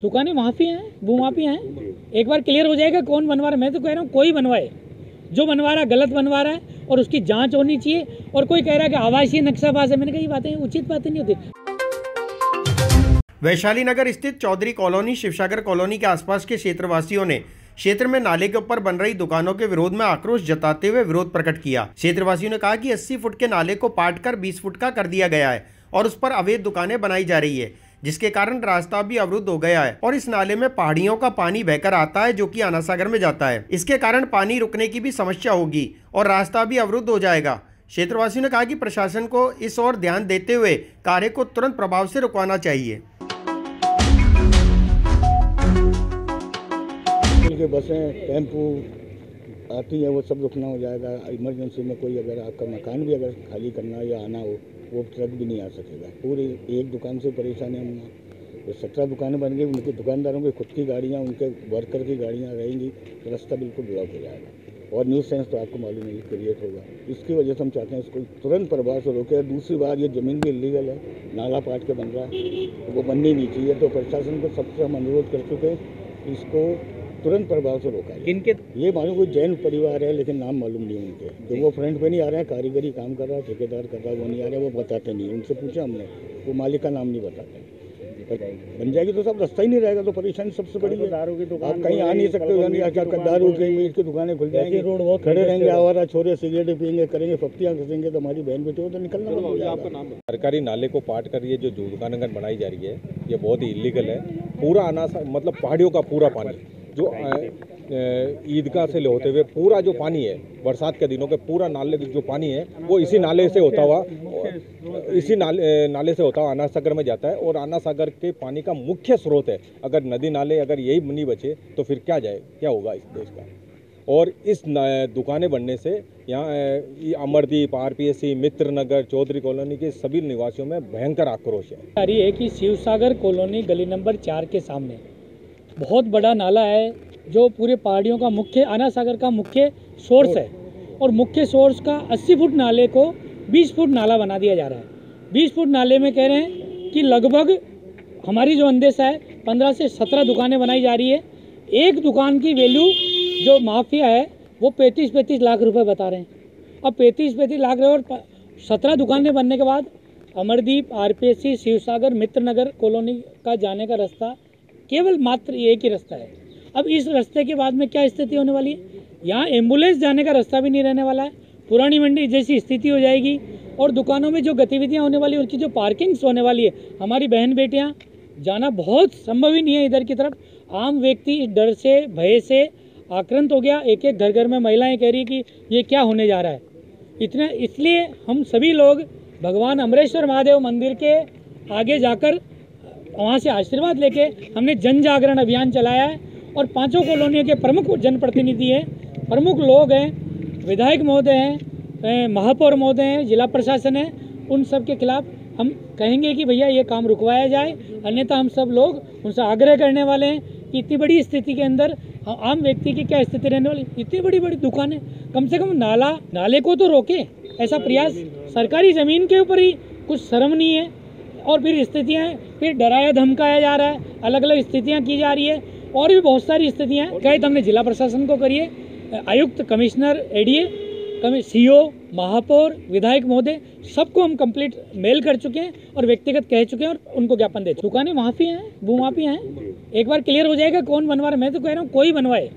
दुकानें माफी हैं, वो माफी हैं। एक बार क्लियर हो जाएगा कौन बनवा रहा है। मैं तो कह रहा हूँ कोई बनवाए, जो बनवा रहा है गलत बनवा रहा है और उसकी जांच होनी चाहिए। और कोई कह रहा है कि आवासीय नक्शाबाज है, मैंने कहा ये बातें उचित बातें नहीं होती। वैशाली नगर स्थित चौधरी कॉलोनी, शिवसागर कॉलोनी के आसपास के क्षेत्रवासियों ने क्षेत्र में नाले के ऊपर बन रही दुकानों के विरोध में आक्रोश जताते हुए विरोध प्रकट किया। क्षेत्रवासियों ने कहा कि 80 फुट के नाले को पाटकर 20 फुट का कर दिया गया है और उस पर अवैध दुकानें बनाई जा रही है, जिसके कारण रास्ता भी अवरुद्ध हो गया है और इस नाले में पहाड़ियों का पानी बहकर आता है जो कि आना सागर में जाता है। इसके कारण पानी रुकने की भी समस्या होगी और रास्ता भी अवरुद्ध हो जाएगा। क्षेत्रवासियों ने कहा कि प्रशासन को इस ओर ध्यान देते हुए कार्य को तुरंत प्रभाव से रुकवाना चाहिए। के बसें, टेम्पू आती है वो सब रुकना हो जाएगा। इमरजेंसी में कोई अगर आपका मकान भी अगर खाली करना या आना हो, वो ट्रक भी नहीं आ सकेगा। पूरी एक दुकान से परेशान है हम। तो 17 दुकानें बन गई, उनके दुकानदारों की खुद की गाड़ियाँ, उनके वर्कर की गाड़ियाँ रहेंगी, तो रास्ता बिल्कुल ब्लॉक हो जाएगा और न्यूज़ सेंस तो आपको मालूम नहीं क्रिएट होगा। इसकी वजह से हम चाहते हैं इसको तुरंत प्रभाव से रोके। दूसरी बात, ये ज़मीन भी इलीगल है, नाला पाट के बन रहा है, तो वो बननी नहीं चाहिए। तो प्रशासन को सबसे हम अनुरोध कर चुके हैं इसको तुरंत प्रभाव से रोका है। ये मालूम कोई जैन परिवार है, लेकिन नाम मालूम नहीं उनके। तो वो फ्रंट पे नहीं आ रहे हैं, कारीगरी काम कर रहा है, ठेकेदार कर रहा है, वो नहीं आ रहे, वो बताते नहीं। उनसे पूछा हमने, वो मालिक का नाम नहीं बताते। बन जाएगी तो सब रास्ता ही नहीं रहेगा, तो परेशानी सबसे बड़ी है। दारू की दुकान आप कहीं आ नहीं सकते, दारू की मीट की दुकानें खुल जाएंगी, रोड बहुत खड़े रहेंगे, आवारा छोरे सिगरेट पियेंगे, करेंगे, पप्तियाँ घसेंगे, तो हमारी बहन बेटी हो तो निकलना। सरकारी नाले को पाट कर ये जो दुकानें बनाई जा रही है, ये बहुत ही इलीगल है। पूरा अनासा मतलब पहाड़ियों का पूरा पानी जो ईदगाह से होते हुए पूरा जो पानी है बरसात के दिनों के पूरा नाले जो पानी है वो इसी नाले से होता हुआ से होता हुआ आना सागर में जाता है। और आना सागर के पानी का मुख्य स्रोत है। अगर नदी नाले अगर यही नहीं बचे तो फिर क्या होगा इस देश का। और इस दुकानें बनने से यहाँ अमरदीप, आरपीएससी, मित्र नगर, चौधरी कॉलोनी के सभी निवासियों में भयंकर आक्रोश है कि शिवसागर कॉलोनी गली नंबर 4 के सामने बहुत बड़ा नाला है जो पूरे पहाड़ियों का मुख्य आना सागर का मुख्य सोर्स है। और मुख्य सोर्स का 80 फुट नाले को 20 फुट नाला बना दिया जा रहा है। 20 फुट नाले में कह रहे हैं कि लगभग हमारी जो अंदेशा है 15 से 17 दुकानें बनाई जा रही है। एक दुकान की वैल्यू जो माफिया है वो 35-35 लाख रुपए बता रहे हैं। अब 35-35 लाख और 17 दुकानें बनने के बाद अमरदीप, आरपीएससी, शिवसागर, मित्र नगर कॉलोनी का जाने का रास्ता केवल मात्र एक ही रास्ता है। अब इस रास्ते के बाद में क्या स्थिति होने वाली है? यहाँ एम्बुलेंस जाने का रास्ता भी नहीं रहने वाला है। पुरानी मंडी जैसी स्थिति हो जाएगी और दुकानों में जो गतिविधियाँ होने वाली, उनकी जो पार्किंग्स होने वाली है, हमारी बहन बेटियाँ जाना बहुत संभव ही नहीं है इधर की तरफ। आम व्यक्ति इस डर से, भय से आक्रांत हो गया। एक एक घर घर में महिलाएं कह रही कि ये क्या होने जा रहा है। इसलिए हम सभी लोग भगवान अमरेश्वर महादेव मंदिर के आगे जाकर वहाँ से आशीर्वाद लेके हमने जन जागरण अभियान चलाया है। और 5 कॉलोनियों के प्रमुख जनप्रतिनिधि हैं, प्रमुख लोग हैं, विधायक महोदय हैं, महापौर महोदय हैं, जिला प्रशासन है, उन सब के खिलाफ हम कहेंगे कि भैया ये काम रुकवाया जाए। अन्यथा हम सब लोग उनसे आग्रह करने वाले हैं कि इतनी बड़ी स्थिति के अंदर आम व्यक्ति की क्या स्थिति रहने वाली। इतनी बड़ी बड़ी दुकानें, कम से कम नाले को तो रोके। ऐसा प्रयास सरकारी ज़मीन के ऊपर ही कुछ शर्म नहीं है। और फिर स्थितियाँ फिर डराया धमकाया जा रहा है, अलग अलग स्थितियाँ की जा रही है। और भी बहुत सारी स्थितियाँ कहे तो हमने जिला प्रशासन को करिए, आयुक्त, कमिश्नर, एडीए, सीओ, महापौर, विधायक महोदय, सबको हम कंप्लीट मेल कर चुके हैं और व्यक्तिगत कह चुके हैं और उनको ज्ञापन दे चुके हैं। दुकानें माफी हैं, वो माफी हैं। एक बार क्लियर हो जाएगा कौन बनवा रहा है। मैं तो कह रहा हूँ कोई बनवाए,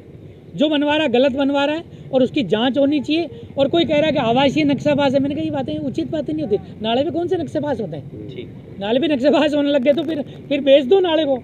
जो बनवा रहा है गलत बनवा रहा है और उसकी जांच होनी चाहिए। और कोई कह रहा है कि आवासीय नक्शाबाज है, मैंने कहा ये बातें उचित बातें नहीं होती। नाले पे कौन से नक्शाबाज होते हैं? नाले पे नक्शाबाज होने लग गए तो फिर बेच दो नाले को।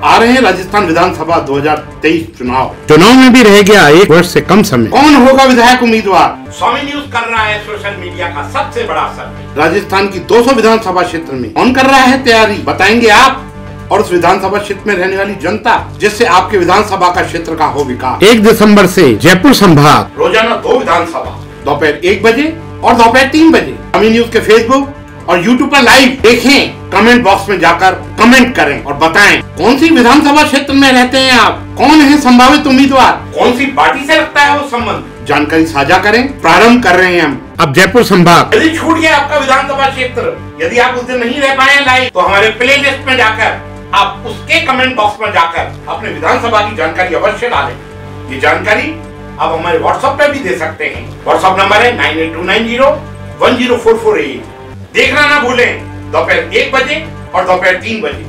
आ रहे हैं राजस्थान विधानसभा 2023 चुनाव में भी रह गया 1 वर्ष से कम समय। कौन होगा विधायक उम्मीदवार? स्वामी न्यूज कर रहा है सोशल मीडिया का सबसे बड़ा सर्वे। राजस्थान की 200 विधानसभा क्षेत्र में कौन कर रहा है तैयारी, बताएंगे आप और उस विधानसभा क्षेत्र में रहने वाली जनता, जिससे आपके विधानसभा का क्षेत्र का हो विकास। 1 दिसंबर से जयपुर संभाग रोजाना 2 विधानसभा, दोपहर 1 बजे और दोपहर 3 बजे। स्वामी न्यूज के फेसबुक और यूट्यूब पर लाइव देखें। कमेंट बॉक्स में जाकर कमेंट करें और बताएं कौन सी विधानसभा क्षेत्र में रहते हैं आप, कौन है संभावित उम्मीदवार, कौन सी पार्टी से रखता है वो संबंध। जानकारी साझा करें। प्रारंभ कर रहे हैं हम अब जयपुर संभाग। यदि छूट गया आपका विधानसभा क्षेत्र, यदि आप उस दिन नहीं रह पाए लाइव, तो हमारे प्ले लिस्ट में जाकर आप उसके कमेंट बॉक्स में जाकर अपने विधानसभा की जानकारी अवश्य डालें। ये जानकारी आप हमारे व्हाट्सएप पे भी दे सकते हैं। व्हाट्सएप नंबर है 9829010448। देखना ना भूलें दोपहर 1 बजे और दोपहर 3 बजे।